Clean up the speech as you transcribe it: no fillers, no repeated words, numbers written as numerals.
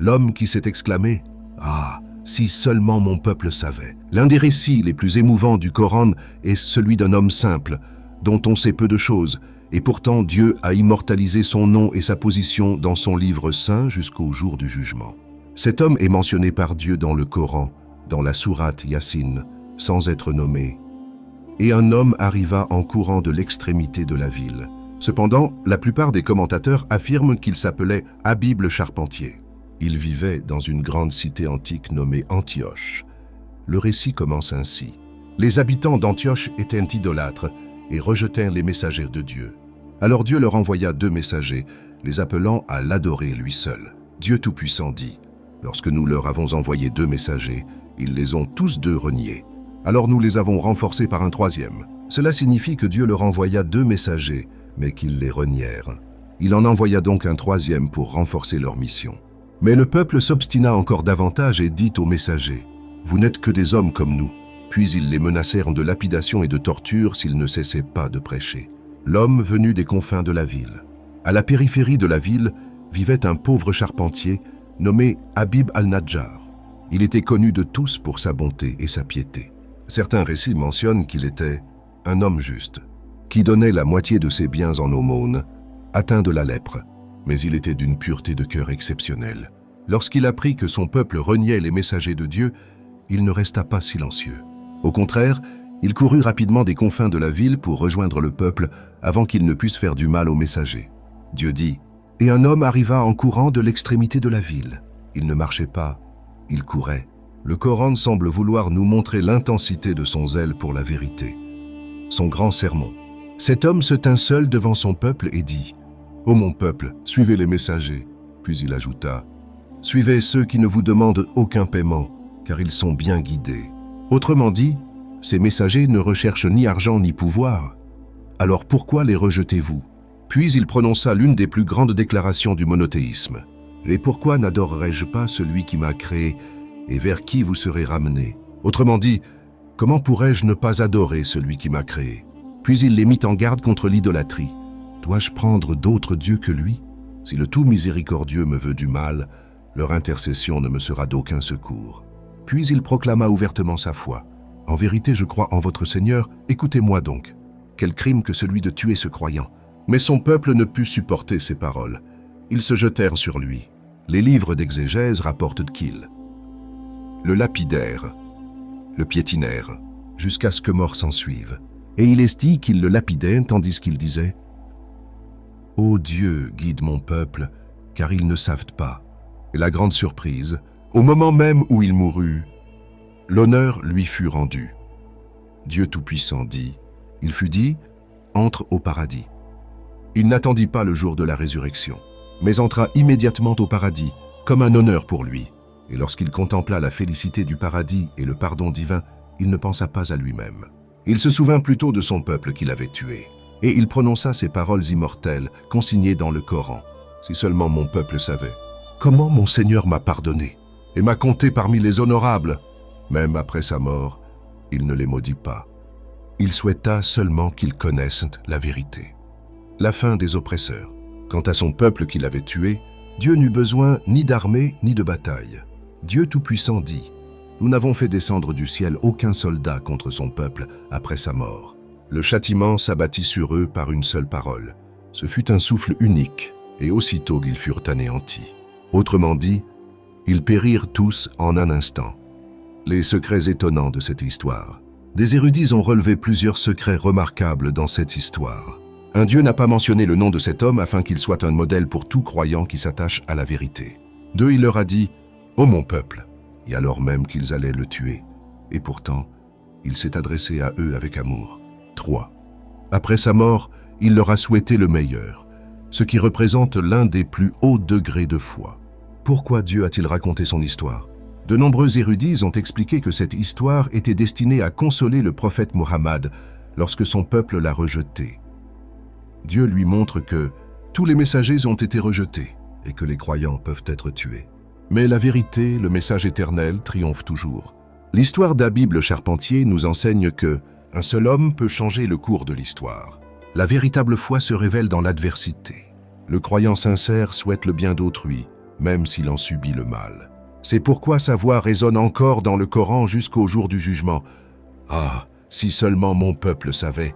L'homme qui s'est exclamé « Ah, si seulement mon peuple savait !» L'un des récits les plus émouvants du Coran est celui d'un homme simple, dont on sait peu de choses, et pourtant Dieu a immortalisé son nom et sa position dans son livre saint jusqu'au jour du jugement. Cet homme est mentionné par Dieu dans le Coran, dans la sourate Yassine, sans être nommé. Et un homme arriva en courant de l'extrémité de la ville. Cependant, la plupart des commentateurs affirment qu'il s'appelait Habib le Charpentier. Il vivait dans une grande cité antique nommée Antioche. Le récit commence ainsi. Les habitants d'Antioche étaient idolâtres et rejetèrent les messagers de Dieu. Alors Dieu leur envoya 2 messagers, les appelant à l'adorer lui seul. Dieu Tout-Puissant dit, « Lorsque nous leur avons envoyé 2 messagers, ils les ont tous 2 reniés. Alors nous les avons renforcés par un 3e. Cela signifie que Dieu leur envoya 2 messagers, mais qu'ils les renièrent. Il en envoya donc un 3e pour renforcer leur mission. Mais le peuple s'obstina encore davantage et dit aux messagers, « Vous n'êtes que des hommes comme nous. » Puis ils les menacèrent de lapidation et de torture s'ils ne cessaient pas de prêcher. L'homme venu des confins de la ville. À la périphérie de la ville vivait un pauvre charpentier nommé Habib al-Najjar. Il était connu de tous pour sa bonté et sa piété. Certains récits mentionnent qu'il était un homme juste, qui donnait la moitié de ses biens en aumône, atteint de la lèpre, mais il était d'une pureté de cœur exceptionnelle. Lorsqu'il apprit que son peuple reniait les messagers de Dieu, il ne resta pas silencieux. Au contraire, il courut rapidement des confins de la ville pour rejoindre le peuple avant qu'il ne puisse faire du mal aux messagers. Dieu dit, « Et un homme arriva en courant de l'extrémité de la ville. Il ne marchait pas, il courait. » Le Coran semble vouloir nous montrer l'intensité de son zèle pour la vérité. Son grand sermon. Cet homme se tint seul devant son peuple et dit, « Ô mon peuple, suivez les messagers. » Puis il ajouta, « Suivez ceux qui ne vous demandent aucun paiement, car ils sont bien guidés. » Autrement dit, ces messagers ne recherchent ni argent ni pouvoir. Alors pourquoi les rejetez-vous? Puis il prononça l'une des plus grandes déclarations du monothéisme. « Et pourquoi n'adorerais-je pas celui qui m'a créé et vers qui vous serez ramenés? » Autrement dit, comment pourrais-je ne pas adorer celui qui m'a créé? Puis il les mit en garde contre l'idolâtrie. Dois-je prendre d'autres dieux que lui? Si le tout miséricordieux me veut du mal, leur intercession ne me sera d'aucun secours. Puis il proclama ouvertement sa foi. En vérité, je crois en votre Seigneur, écoutez-moi donc. Quel crime que celui de tuer ce croyant. Mais son peuple ne put supporter ces paroles. Ils se jetèrent sur lui. Les livres d'exégèse rapportent qu'il le lapidèrent, le piétinèrent, jusqu'à ce que mort s'ensuive. Et il est dit qu'ils le lapidaient tandis qu'il disait « Ô Dieu, guide mon peuple, car ils ne savent pas. » Et la grande surprise, au moment même où il mourut, l'honneur lui fut rendu. Dieu Tout-Puissant dit, il fut dit, entre au paradis. Il n'attendit pas le jour de la résurrection, mais entra immédiatement au paradis, comme un honneur pour lui. Et lorsqu'il contempla la félicité du paradis et le pardon divin, il ne pensa pas à lui-même. Il se souvint plutôt de son peuple qu'il avait tué, et il prononça ces paroles immortelles, consignées dans le Coran. Si seulement mon peuple savait. Comment mon Seigneur m'a pardonné et m'a compté parmi les honorables. Même après sa mort, il ne les maudit pas. Il souhaita seulement qu'ils connaissent la vérité. La fin des oppresseurs. Quant à son peuple qu'il avait tué, Dieu n'eut besoin ni d'armée ni de bataille. Dieu Tout-Puissant dit, « Nous n'avons fait descendre du ciel aucun soldat contre son peuple après sa mort. Le châtiment s'abattit sur eux par une seule parole. Ce fut un souffle unique, et aussitôt ils furent anéantis. Autrement dit, ils périrent tous en un instant. » Les secrets étonnants de cette histoire. Des érudits ont relevé plusieurs secrets remarquables dans cette histoire. Un Dieu n'a pas mentionné le nom de cet homme afin qu'il soit un modèle pour tout croyant qui s'attache à la vérité. 2, il leur a dit, « Ô mon peuple !» et alors même qu'ils allaient le tuer. Et pourtant, il s'est adressé à eux avec amour. 3. Après sa mort, il leur a souhaité le meilleur, ce qui représente l'un des plus hauts degrés de foi. Pourquoi Dieu a-t-il raconté son histoire? De nombreux érudits ont expliqué que cette histoire était destinée à consoler le prophète Mohammed lorsque son peuple l'a rejeté. Dieu lui montre que tous les messagers ont été rejetés et que les croyants peuvent être tués. Mais la vérité, le message éternel, triomphe toujours. L'histoire d'Habib le Charpentier nous enseigne que un seul homme peut changer le cours de l'histoire. La véritable foi se révèle dans l'adversité. Le croyant sincère souhaite le bien d'autrui, même s'il en subit le mal. C'est pourquoi sa voix résonne encore dans le Coran jusqu'au jour du jugement. Ah, si seulement mon peuple savait,